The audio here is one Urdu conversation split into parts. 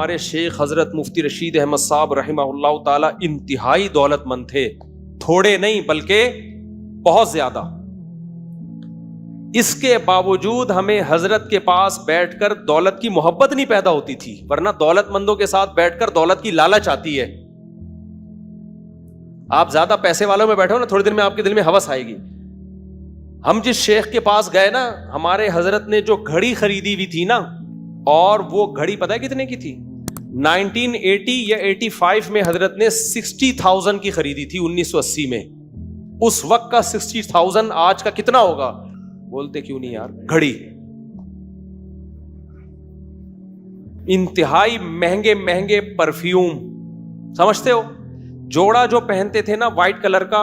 ہمارے شیخ حضرت مفتی رشید احمد صاحب رحمہ اللہ تعالی انتہائی دولت مند تھے، تھوڑے نہیں بلکہ بہت زیادہ۔ اس کے باوجود ہمیں حضرت کے پاس بیٹھ کر دولت کی محبت نہیں پیدا ہوتی تھی، ورنہ دولت مندوں کے ساتھ بیٹھ کر دولت کی لالچ آتی ہے۔ آپ زیادہ پیسے والوں میں بیٹھو نا، تھوڑی دیر میں آپ کے دل میں ہوس آئے گی۔ ہم جس شیخ کے پاس گئے نا، ہمارے حضرت نے جو گھڑی خریدی ہوئی تھی نا، اور وہ گھڑی پتہ ہے کتنے کی تھی؟ 1980 یا 85 میں حضرت نے 60,000 کی خریدی تھی، 1980 میں۔ اس وقت کا 60,000 آج کا کتنا ہوگا؟ بولتے کیوں نہیں یار؟ گھڑی انتہائی مہنگے مہنگے پرفیوم، سمجھتے ہو؟ جوڑا جو پہنتے تھے نا وائٹ کلر کا،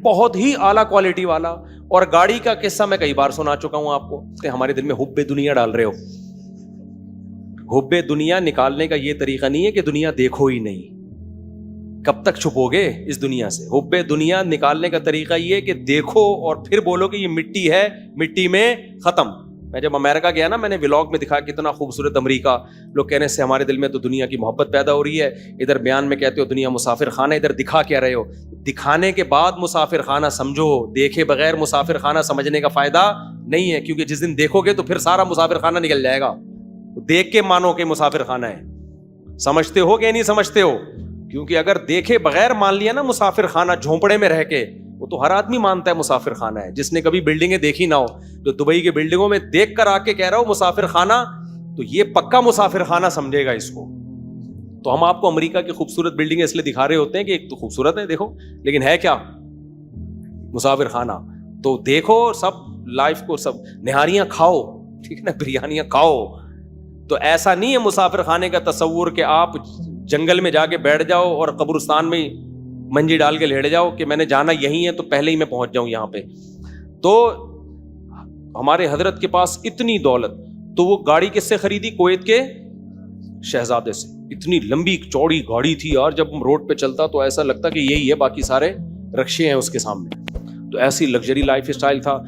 بہت ہی اعلیٰ کوالٹی والا۔ اور گاڑی کا قصہ میں کئی بار سنا چکا ہوں آپ کو کہ ہمارے دل میں حب دنیا ڈال رہے ہو۔ حب دنیا نکالنے کا یہ طریقہ نہیں ہے کہ دنیا دیکھو ہی نہیں، کب تک چھپو گے اس دنیا سے؟ حب دنیا نکالنے کا طریقہ یہ ہے کہ دیکھو اور پھر بولو کہ یہ مٹی ہے، مٹی میں ختم۔ میں جب امریکہ گیا نا، میں نے ولاگ میں دکھا کتنا خوبصورت امریکہ، لوگ کہنے سے ہمارے دل میں تو دنیا کی محبت پیدا ہو رہی ہے، ادھر بیان میں کہتے ہو دنیا مسافر خانہ، ادھر دکھا کیا رہے ہو؟ دکھانے کے بعد مسافر خانہ سمجھو، دیکھے بغیر مسافر خانہ سمجھنے کا فائدہ نہیں ہے، کیونکہ جس دن دیکھو گے تو پھر سارا مسافر خانہ نکل جائے گا۔ دیکھ کے مانو کہ مسافر خانہ ہے، سمجھتے ہو کہ نہیں سمجھتے ہو؟ کیونکہ اگر دیکھے بغیر مان لیا نا مسافر خانہ، جھونپڑے میں رہ کے، وہ تو ہر آدمی مانتا ہے مسافر خانہ ہے، جس نے کبھی بلڈنگیں دیکھی نہ ہو۔ جو دبئی کے بلڈنگوں میں دیکھ کر آ کے کہہ رہا ہو مسافر خانہ، تو یہ پکا مسافر خانہ سمجھے گا اس کو۔ تو ہم آپ کو امریکہ کی خوبصورت بلڈنگیں اس لیے دکھا رہے ہوتے ہیں کہ ایک تو خوبصورت ہے دیکھو، لیکن ہے کیا؟ مسافر خانہ۔ تو دیکھو سب لائف کو، سب نہاریاں کھاؤ، ٹھیک ہے نا، بریانیاں کھاؤ۔ تو ایسا نہیں ہے مسافر خانے کا تصور کہ آپ جنگل میں جا کے بیٹھ جاؤ اور قبرستان میں منجی ڈال کے لیٹ جاؤ کہ میں نے جانا یہی ہے تو پہلے ہی میں پہنچ جاؤں یہاں پہ۔ تو ہمارے حضرت کے پاس اتنی دولت، تو وہ گاڑی کس سے خریدی؟ کویت کے شہزادے سے۔ اتنی لمبی چوڑی گاڑی تھی یار، جب روڈ پہ چلتا تو ایسا لگتا کہ یہی ہے، باقی سارے رکشے ہیں اس کے سامنے۔ تو ایسی لگژری لائف اسٹائل تھا۔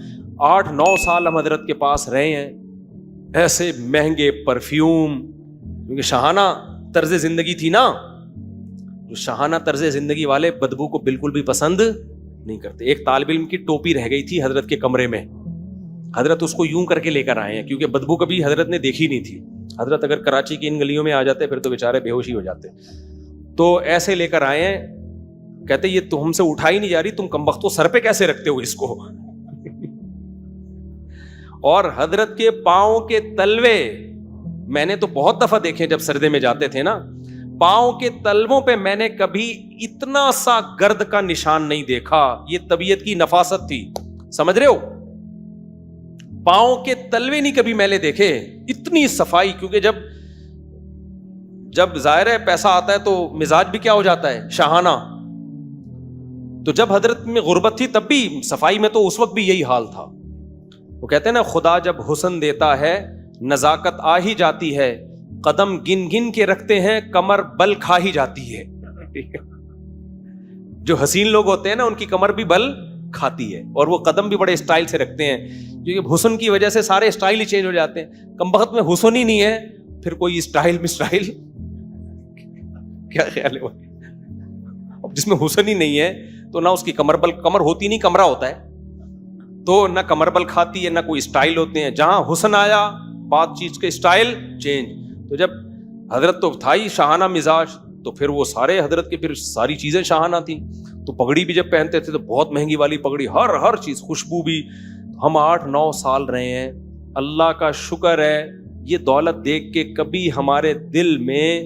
8-9 سال ہم حضرت کے پاس رہے ہیں، ایسے مہنگے پرفیوم، کیونکہ شاہانہ طرز زندگی تھی نا۔ جو شاہانہ طرز زندگی والے بدبو کو بالکل بھی پسند نہیں کرتے۔ ایک طالب علم کی ٹوپی رہ گئی تھی حضرت کے کمرے میں، حضرت اس کو یوں کر کے لے کر آئے ہیں، کیونکہ بدبو کبھی حضرت نے دیکھی نہیں تھی۔ حضرت اگر کراچی کی ان گلیوں میں آ جاتے پھر تو بیچارے بے ہوش ہی ہو جاتے۔ تو ایسے لے کر آئے ہیں، کہتے یہ تو ہم سے اٹھائی نہیں جا رہی، تم کمبختو سر پہ کیسے رکھتے ہو اس کو؟ اور حضرت کے پاؤں کے تلوے میں نے تو بہت دفعہ دیکھے، جب سردے میں جاتے تھے نا، پاؤں کے تلووں پہ میں نے کبھی اتنا سا گرد کا نشان نہیں دیکھا۔ یہ طبیعت کی نفاست تھی، سمجھ رہے ہو؟ پاؤں کے تلوے نہیں کبھی میں نے دیکھے، اتنی صفائی۔ کیونکہ جب ظاہر ہے پیسہ آتا ہے تو مزاج بھی کیا ہو جاتا ہے؟ شاہانہ۔ تو جب حضرت میں غربت تھی تب بھی صفائی میں تو اس وقت بھی یہی حال تھا۔ وہ کہتے ہیں نا، خدا جب حسن دیتا ہے نزاکت آ ہی جاتی ہے، قدم گن گن کے رکھتے ہیں کمر بل کھا ہی جاتی ہے۔ جو حسین لوگ ہوتے ہیں نا، ان کی کمر بھی بل کھاتی ہے، اور وہ قدم بھی بڑے اسٹائل سے رکھتے ہیں، کیونکہ حسن کی وجہ سے سارے اسٹائل ہی چینج ہو جاتے ہیں۔ کمبخت میں حسن ہی نہیں ہے، پھر کوئی اسٹائل کیا خیال ہے؟ اب جس میں حسن ہی نہیں ہے تو نہ اس کی کمر بل، کمر ہوتی نہیں کمرہ ہوتا ہے، تو نہ کمر بل کھاتی ہے نہ کوئی اسٹائل ہوتے ہیں۔ جہاں حسن آیا، بات چیز کے اسٹائل چینج۔ تو جب حضرت تو تھا ہی شاہانہ مزاج، تو پھر وہ سارے حضرت کے پھر ساری چیزیں شاہانہ تھیں۔ تو پگڑی بھی جب پہنتے تھے تو بہت مہنگی والی پگڑی، ہر چیز، خوشبو بھی۔ ہم 8-9 سال رہے ہیں، اللہ کا شکر ہے یہ دولت دیکھ کے کبھی ہمارے دل میں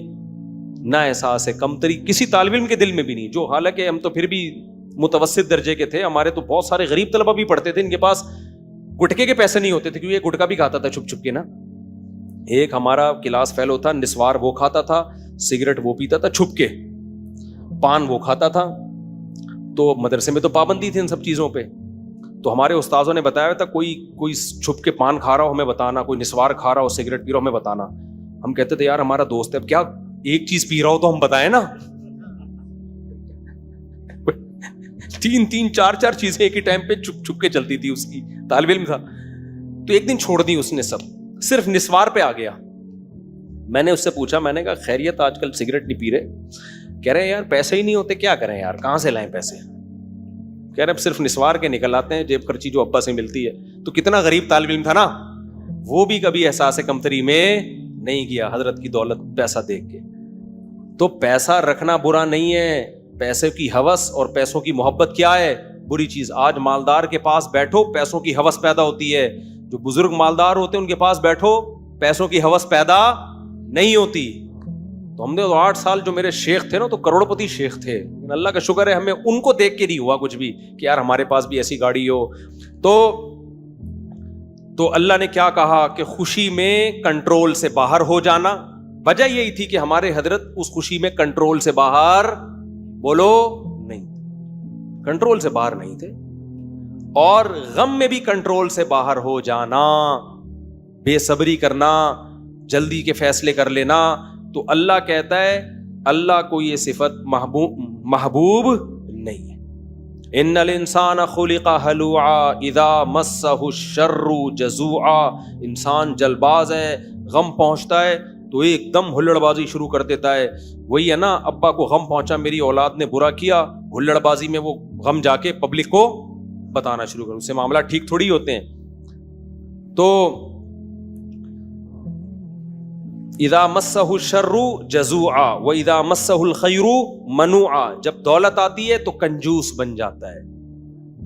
نہ احساس ہے کمتری، کسی طالب علم کے دل میں بھی نہیں۔ جو حالانکہ ہم تو پھر بھی متوسط درجے کے تھے، ہمارے تو بہت سارے غریب طلبہ بھی پڑھتے تھے، ان کے پاس گٹکے کے پیسے نہیں ہوتے تھے، کیونکہ یہ گٹکا بھی کھاتا تھا چھپ چھپ کے نا۔ ایک ہمارا کلاس فیلو تھا، نسوار وہ کھاتا تھا، سگریٹ وہ پیتا تھا چھپ کے، پان وہ کھاتا تھا۔ تو مدرسے میں تو پابندی تھی ان سب چیزوں پہ۔ تو ہمارے استاذوں نے بتایا تھا کوئی چھپ کے پان کھا رہا ہو ہمیں بتانا، کوئی نسوار کھا رہا ہو، سگریٹ پی رہا ہو ہمیں بتانا۔ ہم کہتے تھے یار ہمارا دوست ہے، اب کیا ایک چیز پی رہا ہو تو ہم بتائیں نا۔ 3-3 4 چیزیں ایک ہی ٹائم پہ چھپ چھپ کے چلتی تھی اس کی، طالب علم تھا۔ تو ایک دن چھوڑ دی اس نے سب، صرف نسوار پہ آ گیا۔ میں نے اس سے پوچھا, میں نے کہا خیریت, آج کل سگریٹ نہیں پی رہے؟ کہہ رہے ہیں یار پیسے ہی نہیں ہوتے, کیا کریں یار, کہاں سے لائیں پیسے؟ کہہ رہے اب صرف نسوار کے نکل آتے ہیں, جیب خرچی جو ابا سے ملتی ہے. تو کتنا غریب طالب علم تھا نا, وہ بھی کبھی احساس کمتری میں نہیں کیا حضرت کی دولت پیسہ دیکھ کے. تو پیسہ رکھنا برا نہیں ہے, پیسے کی ہوس اور پیسوں کی محبت کیا ہے, بری چیز. آج مالدار کے پاس بیٹھو پیسوں کی ہوس پیدا ہوتی ہے, جو بزرگ مالدار ہوتے ہیں ان کے پاس بیٹھو پیسوں کی ہوس پیدا نہیں ہوتی. تو ہم نے تو 8 سال جو میرے شیخ تھے نا تو کروڑ پتی شیخ تھے, اللہ کا شکر ہے ہمیں ان کو دیکھ کے نہیں ہوا کچھ بھی کہ یار ہمارے پاس بھی ایسی گاڑی ہو. تو اللہ نے کیا کہا کہ خوشی میں کنٹرول سے باہر ہو جانا. وجہ یہی تھی کہ ہمارے حضرت اس خوشی میں کنٹرول سے باہر, بولو نہیں, کنٹرول سے باہر نہیں تھے. اور غم میں بھی کنٹرول سے باہر ہو جانا, بے صبری کرنا, جلدی کے فیصلے کر لینا. تو اللہ کہتا ہے اللہ کو یہ صفت محبوب نہیں ہے. ان الانسان خلق ہلوعا اذا مسہ الشر جزوعا. انسان جلباز ہے, غم پہنچتا ہے تو ایک دم ہلڑ بازی شروع کر دیتا ہے. وہی ہے نا, ابا کو غم پہنچا میری اولاد نے برا کیا, ہلڑ بازی میں وہ غم جا کے پبلک کو بتانا شروع کر, اس سے معاملہ ٹھیک تھوڑی ہوتے ہیں. تو اذا مسہ الشر جزوعا واذا مسہ الخیر منوعا. جب دولت آتی ہے تو کنجوس بن جاتا ہے.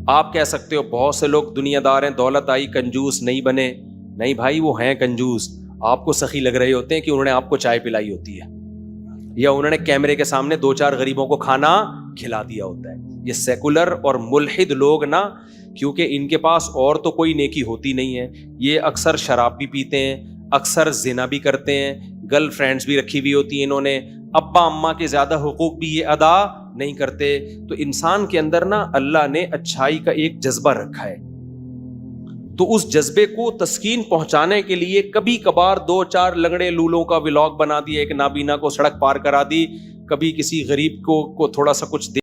آپ کہہ سکتے ہو بہت سے لوگ دنیا دار ہیں, دولت آئی کنجوس نہیں بنے. نہیں بھائی, وہ ہیں کنجوس, آپ کو سخی لگ رہے ہوتے ہیں کہ انہوں نے آپ کو چائے پلائی ہوتی ہے, یا انہوں نے کیمرے کے سامنے 2-4 غریبوں کو کھانا کھلا دیا ہوتا ہے. یہ سیکولر اور ملحد لوگ نا, کیونکہ ان کے پاس اور تو کوئی نیکی ہوتی نہیں ہے, یہ اکثر شراب بھی پیتے ہیں, اکثر زنا بھی کرتے ہیں, گرل فرینڈز بھی رکھی ہوئی ہوتی ہیں انہوں نے, ابا اماں کے زیادہ حقوق بھی یہ ادا نہیں کرتے. تو انسان کے اندر نا اللہ نے اچھائی کا ایک جذبہ رکھا ہے, تو اس جذبے کو تسکین پہنچانے کے لیے کبھی کبھار 2-4 لنگڑے لولوں کا ولاگ بنا دیا, ایک نابینا کو سڑک پار کرا دی, کبھی کسی غریب کو تھوڑا سا کچھ